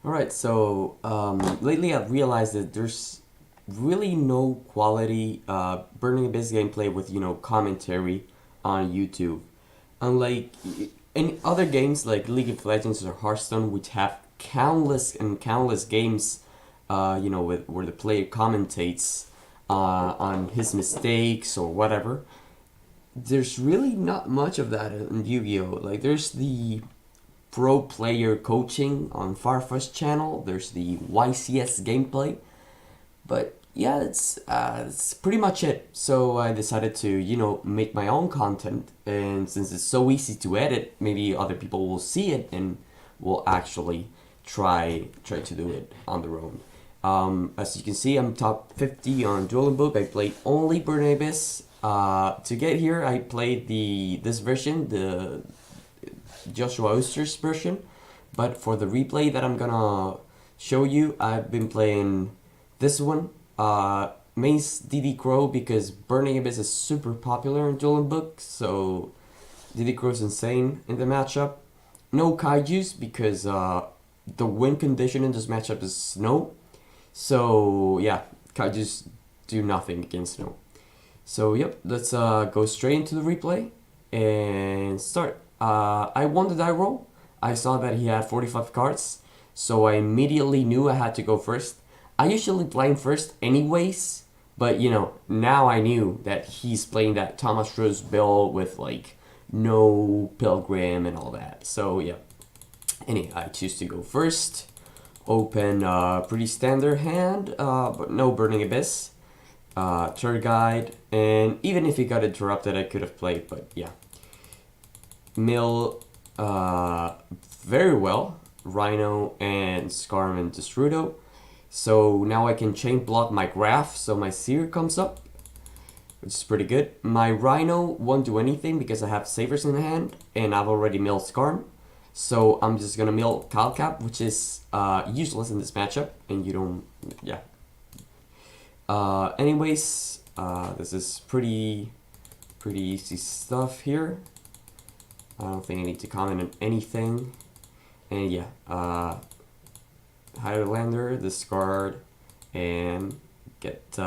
Alright, so lately I've realized that there's really no quality Burning Abyss gameplay with, commentary on YouTube. Unlike in other games like League of Legends or Hearthstone, which have countless and countless games, where the player commentates on his mistakes or whatever, there's really not much of that in Yu-Gi-Oh! Like, there's the pro player coaching on Farfetch's channel. There's the YCS gameplay, but yeah, it's pretty much it. So I decided to make my own content, and since it's so easy to edit, maybe other people will see it and will actually try to do it on their own. As you can see, I'm top 50 on Dueling Book. I played only Burning Abyss. To get here, I played this version, the Joshua Oster's version, but for the replay that I'm gonna show you, I've been playing this one. Main's DD Crow because Burning Abyss is super popular in Dueling Book, so DD Crow's insane in the matchup. No Kaijus because the win condition in this matchup is snow, so yeah, Kaijus do nothing against snow. So yep, let's go straight into the replay and start. I won the die roll. I saw that he had 45 cards, so I immediately knew I had to go first. I usually blind first anyways, but now I knew that he's playing that Thomas Rose bill with like no Pilgrim and all that. So yeah. Anyway, I choose to go first. Open pretty standard hand, but no Burning Abyss. Tour Guide, and even if he got interrupted, I could have played, but yeah. Mill very well, Rhino and Scarm and Destrudo. So now I can chain block my Graph, so my Seer comes up, which is pretty good. My Rhino won't do anything because I have Savers in the hand, and I've already milled Scarm. So I'm just gonna mill Calcap, which is useless in this matchup, and you don't, yeah. Anyways, this is pretty easy stuff here. I don't think I need to comment on anything. And yeah, Highlander, discard, and get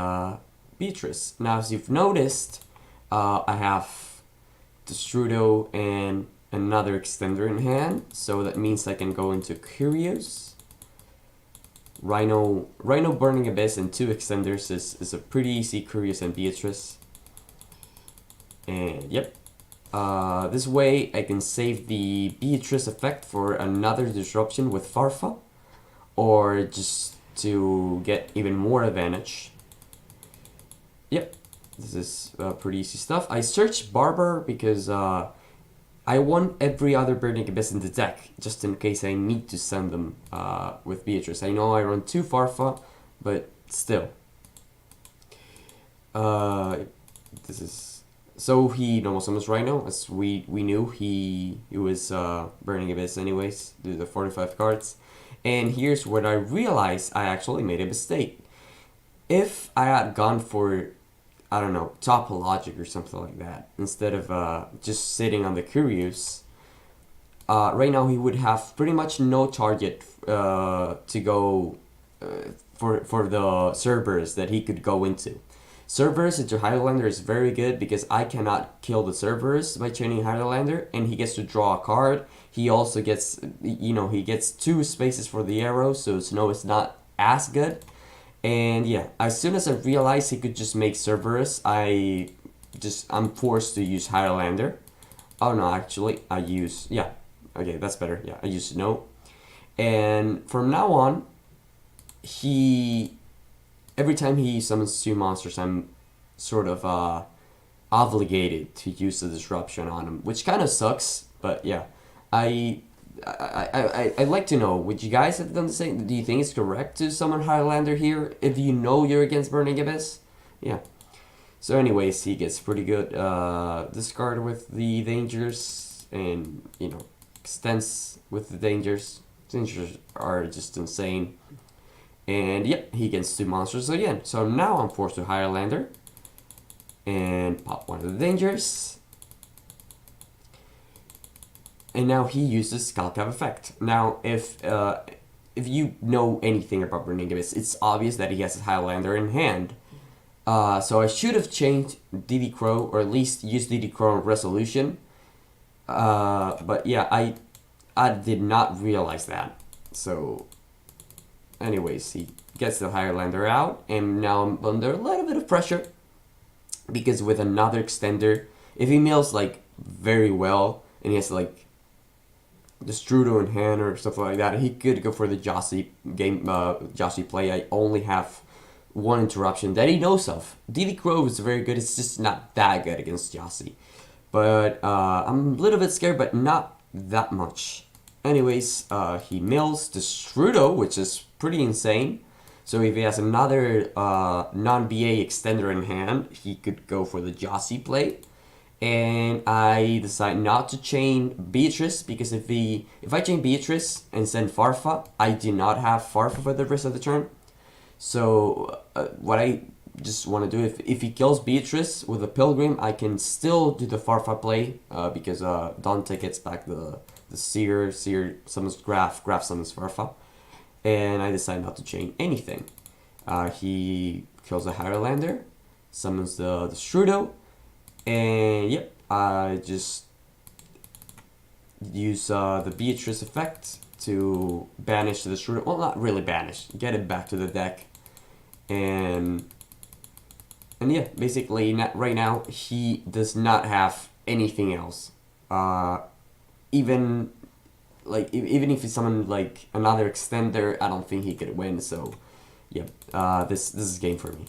Beatrice. Now, as you've noticed, I have Destrudo and another extender in hand, so that means I can go into Curious. Rhino Burning Abyss and two extenders is a pretty easy Curious and Beatrice. And yep. This way I can save the Beatrice effect for another disruption with Farfa, or just to get even more advantage. Yep, this is pretty easy stuff. I searched Barber because I want every other Burning Abyss in the deck, just in case I need to send them with Beatrice. I know I run 2 Farfa, but still. This is... So he normal summons Rhino, as we knew he was Burning Abyss anyways, due to the 45 cards. And here's what I realized I actually made a mistake. If I had gone for, I don't know, Topologic or something like that, instead of just sitting on the Curious, right now he would have pretty much no target to go for the Cerberus that he could go into. Cerberus into Highlander is very good because I cannot kill the Cerberus by chaining Highlander, and he gets to draw a card. He also gets, he gets 2 spaces for the arrow, so Snow is not as good. And yeah, as soon as I realized he could just make Cerberus, I'm forced to use Highlander. Oh no, actually, I use, yeah, okay, that's better. Yeah, I use Snow. And from now on, every time he summons 2 monsters, I'm sort of obligated to use the disruption on him, which kind of sucks. But yeah, I'd like to know, would you guys have done the same? Do you think it's correct to summon Highlander here if you know you're against Burning Abyss? Yeah. So anyways, he gets pretty good discard with the dangers, and extends with the dangers. Dangers are just insane. And yep, he gets 2 monsters again. So now I'm forced to Highlander and pop one of the dangers. And now he uses Skullcap effect. Now if if you know anything about Burning Abyss, it's obvious that he has a Highlander in hand. So I should have changed DD Crow, or at least used DD Crow on Resolution. But yeah, I did not realize that. So, anyways, he gets the Highlander out, and now I'm under a little bit of pressure because with another extender, if he mills like very well and he has like the Strudel in hand or stuff like that, he could go for the Jossie game, Jossie play. I only have one interruption that he knows of. DD Crow is very good. It's just not that good against Jossie. But I'm a little bit scared, but not that much. Anyways, he mills the Strudel, which is pretty insane. So if he has another non-BA extender in hand, he could go for the Jossie play. And I decide not to chain Beatrice, because if I chain Beatrice and send Farfa, I do not have Farfa for the rest of the turn. So what I just want to do, if he kills Beatrice with a Pilgrim, I can still do the Farfa play, because Dante gets back the Seer summons Graf summons Farfa. And I decide not to chain anything. He kills a Highlander, summons the Strudel, and yep, I just use the Beatrice effect to banish the Strudel. Well, not really banish, get it back to the deck. And yeah, basically right now he does not have anything else. Even if he's summoned like another extender, I don't think he could win. So yeah, this is game for me.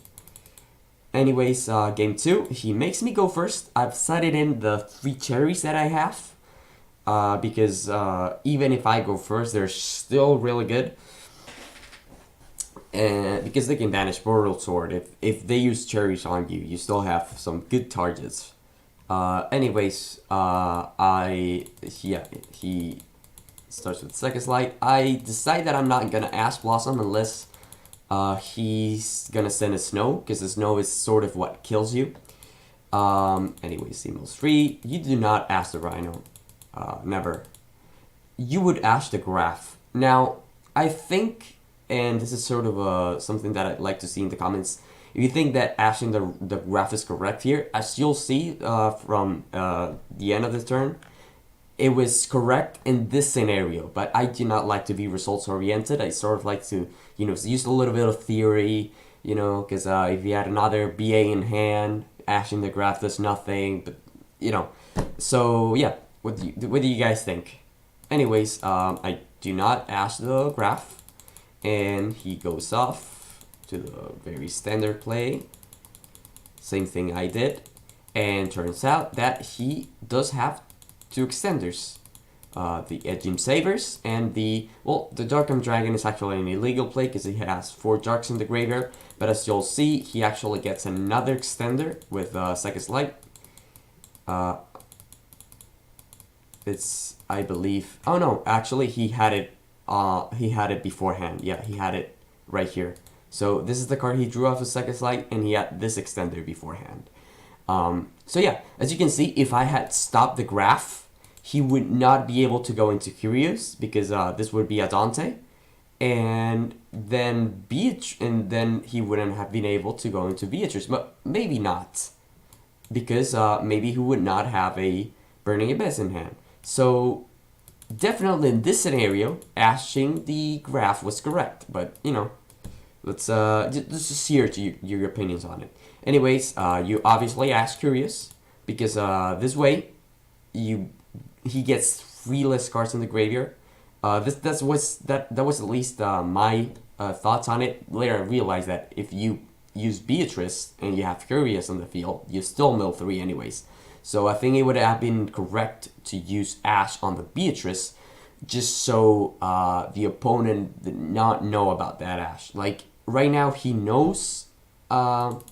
Anyways, game 2, he makes me go first. I've sided in the 3 cherries that I have, because even if I go first, they're still really good. And because they can banish Brutal Sword, if they use cherries on you, you still have some good targets. Anyways, he starts with Second Light. I decide that I'm not gonna Ash Blossom unless he's gonna send a Snow, because the Snow is sort of what kills you. Anyways, Emo's 3. You do not Ash the Rhino. Never. You would Ash the Graph. Now, I think, and this is sort of something that I'd like to see in the comments, if you think that ashing the Graph is correct here, as you'll see from the end of the turn, it was correct in this scenario, but I do not like to be results oriented. I sort of like to, use a little bit of theory, because if you had another BA in hand, ashing the Graph does nothing, but, so yeah, what do you guys think? Anyways, I do not ash the Graph, and he goes off to the very standard play. Same thing I did, and turns out that he does have 2 extenders. The Edging Savers and the Darkham Dragon is actually an illegal play because he has 4 Darks in the graveyard, but as you'll see, he actually gets another extender with Second Light. It's, I believe, oh no, actually he had it beforehand. Yeah, he had it right here. So this is the card he drew off of Second Light, and he had this extender beforehand. So yeah, as you can see, if I had stopped the Graph, he would not be able to go into Curious, because this would be a Dante, and then he wouldn't have been able to go into Beatrice, but maybe not, because maybe he would not have a Burning Abyss in hand. So definitely in this scenario, ashing the Graph was correct, but let's just hear your opinions on it. Anyways, you obviously ask Curious, because this way he gets 3 less cards in the graveyard. That was at least my thoughts on it. Later I realized that if you use Beatrice and you have Curious on the field, you still mill 3 anyways. So I think it would have been correct to use Ash on the Beatrice, just so the opponent did not know about that Ash. Like right now, he knows I've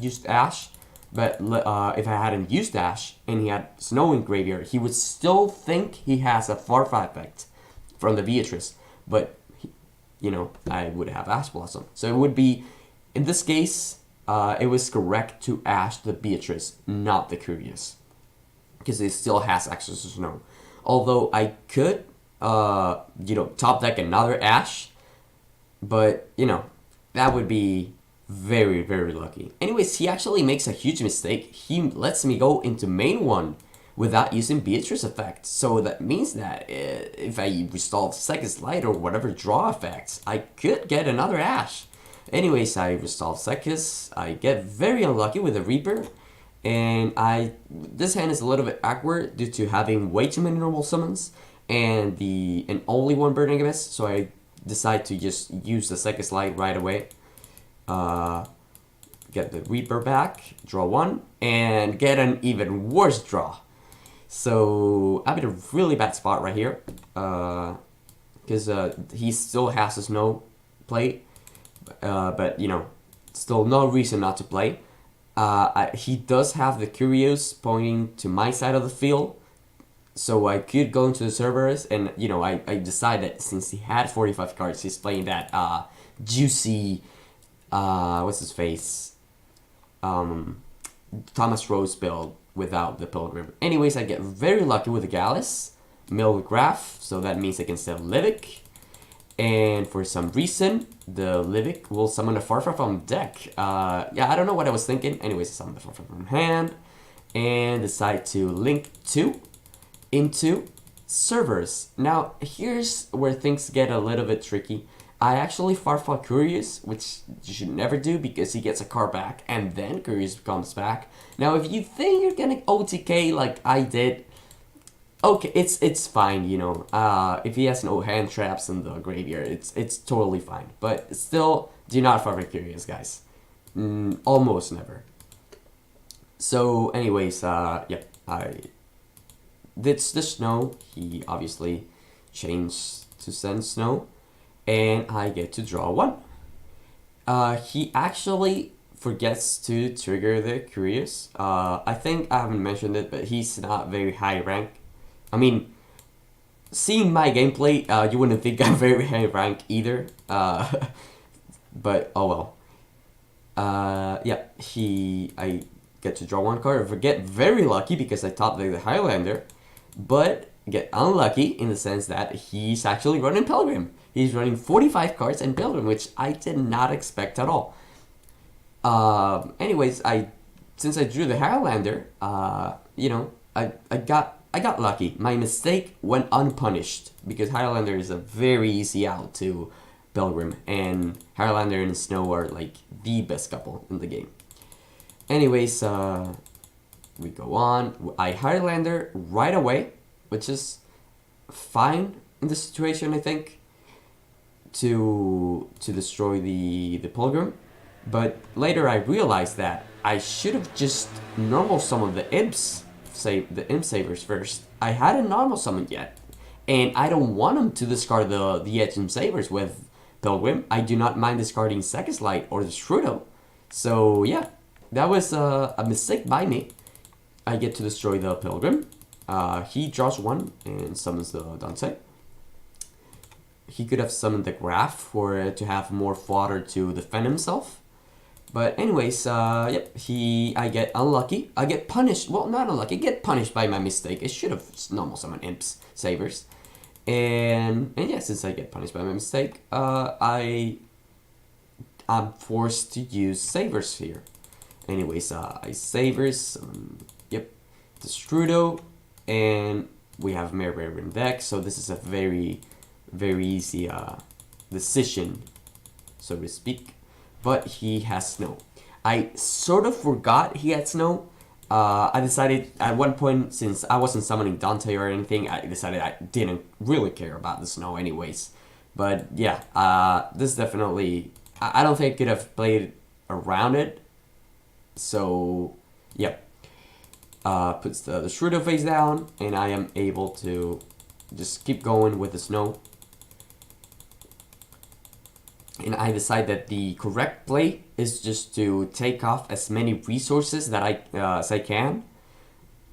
used Ash, but if I hadn't used Ash and he had Snow in graveyard, he would still think he has a Farfa effect from the Beatrice, but I would have Ash Blossom. So it would be, in this case, it was correct to Ash the Beatrice, not the Curious, because it still has access to Snow. Although I could top deck another Ash. But, that would be very, very lucky. Anyways, he actually makes a huge mistake. He lets me go into main one without using Beatrice effect. So that means that if I resolve Second's Light or whatever draw effects, I could get another Ash. Anyways, I resolve Sekis. I get very unlucky with a Reaper. And this hand is a little bit awkward due to having way too many normal summons and only one Burning Abyss. So I decide to just use the Second Slide right away. Get the Reaper back, draw one, and get an even worse draw. So I'm in a really bad spot right here. Because he still has a Snow play. But, still no reason not to play. He does have the Curious pointing to my side of the field. So I could go into the servers and, I decided since he had 45 cards, he's playing that juicy, what's his face? Thomas Rose build without the Pilgrim. Anyways, I get very lucky with the Gallus, mill Graph, so that means I can sell Livik. And for some reason, the Livik will summon a Farfar from deck. I don't know what I was thinking. Anyways, I summon the Farfar from hand and decide to link 2 into servers. Now, here's where things get a little bit tricky. I actually Farfar Curious, which you should never do because he gets a card back and then Curious comes back. Now, if you think you're gonna OTK like I did, okay, it's fine, if he has no hand traps in the graveyard, it's totally fine. But still, do not Farfar Curious, guys. Almost never. So, anyways, I did the Snow. He obviously changed to send Snow. And I get to draw one. He actually forgets to trigger the Curious. I think I haven't mentioned it, but he's not very high rank. I mean, seeing my gameplay, you wouldn't think I'm very high rank either. But oh well. I get to draw one card. I get very lucky because I top the Highlander, but get unlucky in the sense that he's actually running Pilgrim. He's running 45 cards and Pilgrim, which I did not expect at all. Anyways, since I drew the Highlander, I got lucky. My mistake went unpunished because Highlander is a very easy out to Pilgrim, and Highlander and Snow are like the best couple in the game. Anyways, we go on. I Highlander right away, which is fine in this situation, I think, to destroy the Pilgrim. But later I realized that I should have just normal summoned the Imps, the Imp Savers first. I hadn't normal summoned yet, and I don't want him to discard the Edge Imp Savers with Pilgrim. I do not mind discarding Second Light or the Strudo. So yeah, that was a mistake by me. I get to destroy the Pilgrim. He draws one and summons the Dante. He could have summoned the Graph to have more fodder to defend himself. But anyways, I get unlucky. I get punished. Well, not unlucky. I get punished by my mistake. I should have normal summoned Imps Savers. And yeah, since I get punished by my mistake, I'm forced to use Savers here. Anyways, I Savers, the Strudo, and we have Mare in deck, so this is a very, very easy decision, so to speak. But he has Snow. I sort of forgot he had Snow. I decided at one point, since I wasn't summoning Dante or anything, I decided I didn't really care about the Snow anyways. But yeah, this definitely, I don't think I could have played around it. So, yeah. Puts the Strudo face down, and I am able to just keep going with the Snow. And I decide that the correct play is just to take off as many resources that as I can,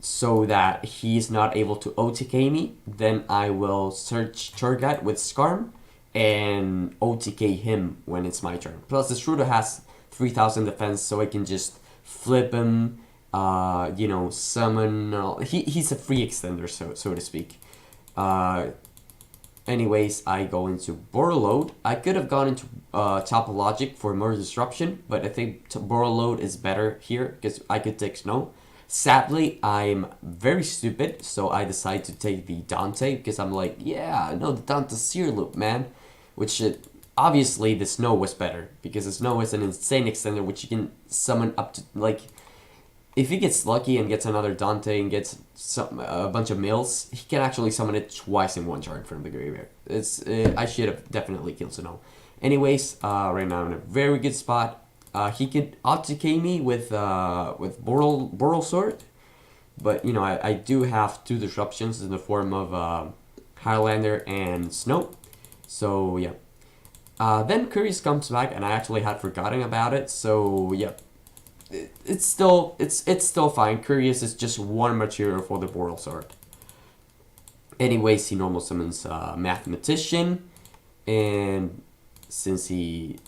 so that he is not able to OTK me. Then I will search Turgat with Skarm and OTK him when it's my turn. Plus the Strudo has 3000 defense, so I can just flip him, summon. He's a free extender, so to speak. Anyways, I go into Borderload. I could have gone into Topologic for more disruption, but I think Borderload is better here because I could take Snow. Sadly, I'm very stupid, so I decide to take the Dante because I'm like, yeah, no, the Dante Seer Loop, man. Which obviously the Snow was better because the Snow is an insane extender which you can summon up to like. If he gets lucky and gets another Dante and gets a bunch of mills, he can actually summon it twice in one turn from the graveyard. I should have definitely killed Snow. Anyways, right now I'm in a very good spot. He could OTK me with Boral Sword, but you know I do have two disruptions in the form of Highlander and Snow. So yeah. Then Curious comes back, and I actually had forgotten about it. So yeah, it's still fine. Curious is just one material for the Boral Sword. Anyways, he normal summons Mathematician, and since he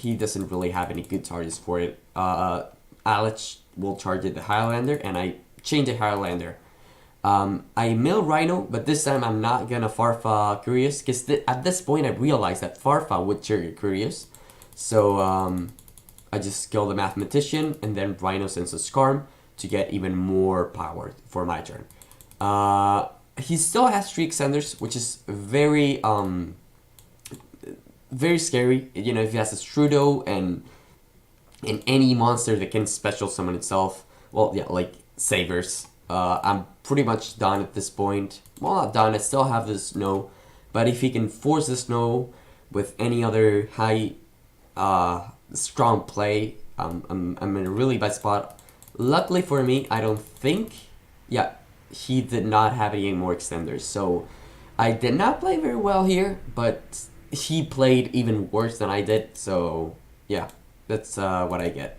doesn't really have any good targets for it, Alex will target the Highlander, and I change the Highlander. I mill Rhino, but this time I'm not gonna Farfa Curious, because at this point I realized that Farfa would trigger Curious. So I just kill the Mathematician, and then Rhino sends a Skarm to get even more power for my turn. He still has 3 Extenders, which is very scary. You know, if he has a Strudo and any monster that can special summon itself, well, yeah, like Sabers. I'm pretty much done at this point. Well, not done, I still have the Snow, but if he can force the Snow with any other high, strong play, I'm in a really bad spot. Luckily for me, I don't think, yeah, he did not have any more extenders, so I did not play very well here, but he played even worse than I did, so yeah, that's what I get.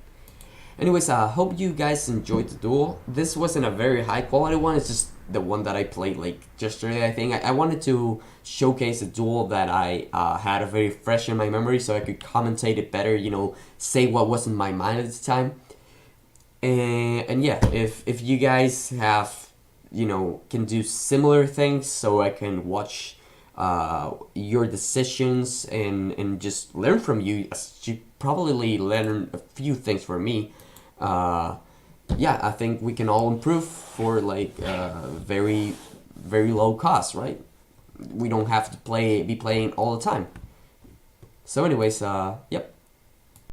Anyways, I hope you guys enjoyed the duel. This wasn't a very high quality one, it's just the one that I played like yesterday, I think. I wanted to showcase a duel that I had a very fresh in my memory so I could commentate it better, you know, say what was in my mind at the time. And yeah, if you guys have, you know, can do similar things so I can watch your decisions and just learn from you, as you probably learn a few things from me. Yeah, I think we can all improve for like very low cost, right? We don't have to be playing all the time. So anyways, yep.